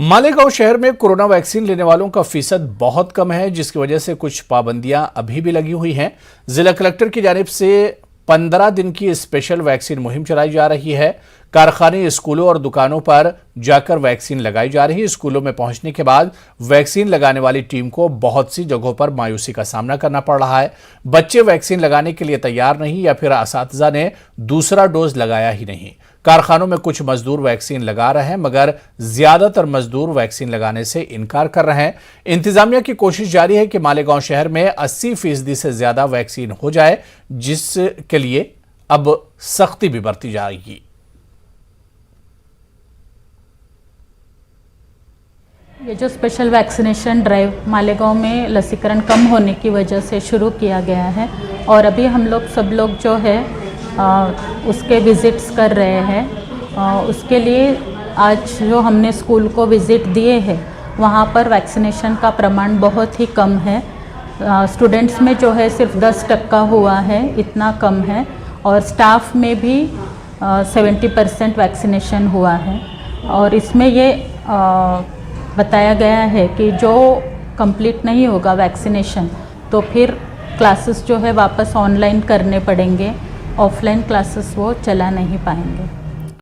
मालेगांव शहर में corona vaccine लेने वालों का फीसद बहुत कम है, जिसकी वजह से कुछ पाबंदियां अभी भी लगी हुई हैं। जिला कलेक्टर की जानिब से 15 दिन की स्पेशल वैक्सीन मुहिम चलाई जा रही है। कारखाने, स्कूलों और दुकानों पर जाकर वैक्सीन लगाई जा रही है। स्कूलों में पहुंचने के बाद वैक्सीन लगाने वाली टीम को बहुत सी जगहों पर मायूसी का सामना करना पड़ रहा है। बच्चे वैक्सीन लगाने के लिए तैयार नहीं या फिर असातिज़ा ने दूसरा डोज लगाया ही नहीं। कारखानों में कुछ मजदूर वैक्सीन लगा रहे हैं, मगर ज्यादातर मजदूर वैक्सीन लगाने से इनकार कर रहे हैं। इंतजामिया की कोशिश जारी है कि मालेगांव शहर में 80% से ज्यादा वैक्सीन हो जाए, जिसके लिए अब सख्ती भी बरती जाएगी। ये जो स्पेशल वैक्सीनेशन ड्राइव मालेगांव में लसीकरण कम होने की वजह से शुरू किया गया है और अभी हम लोग सब लोग जो है उसके विज़िट्स कर रहे हैं। उसके लिए आज जो हमने स्कूल को विज़िट दिए हैं वहाँ पर वैक्सीनेशन का प्रमाण बहुत ही कम है। स्टूडेंट्स में जो है सिर्फ 10% हुआ है, इतना कम है। और स्टाफ में भी 70% वैक्सीनेशन हुआ है। और इसमें ये बताया गया है कि जो कंप्लीट नहीं होगा वैक्सीनेशन तो फिर क्लासेस जो है वापस ऑनलाइन करने पड़ेंगे, ऑफलाइन क्लासेस वो चला नहीं पाएंगे।